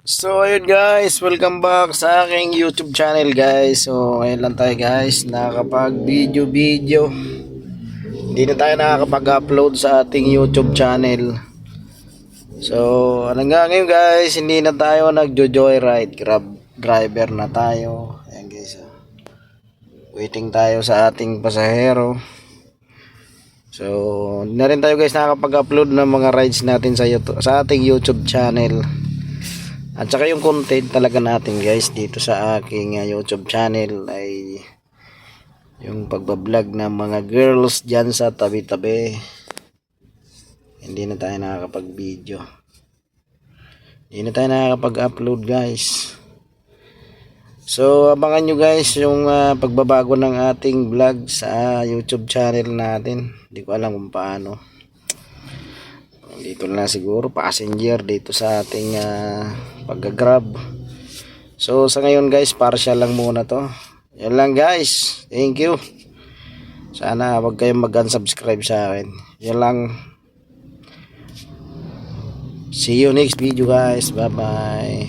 So ayun guys, welcome back sa aking YouTube channel guys. So ngayon lang tayo guys nakakapag video. Hindi na tayo nakakapag-upload sa ating YouTube channel. So ano nga ngayon guys, hindi na tayo nagjo-joyride, grab driver na tayo. Ayan guys. Waiting tayo sa ating pasahero. So hindi na rin tayo guys nakakapag-upload ng mga rides natin sa YouTube, sa ating YouTube channel. At saka yung content talaga natin guys dito sa aking YouTube channel ay yung pagbablog ng mga girls dyan sa tabi-tabi. Hindi na tayo nakakapag-video. Hindi na tayo nakakapag-upload guys. So abangan nyo guys yung pagbabago ng ating vlog sa YouTube channel natin. Hindi ko alam kung paano. Dito na siguro passenger dito sa ating pagga-grab. So sa ngayon guys, partial lang muna to. Yan lang guys. Thank you. Sana wag kayong mag-unsubscribe sa akin. Yan lang. See you next video guys. Bye bye.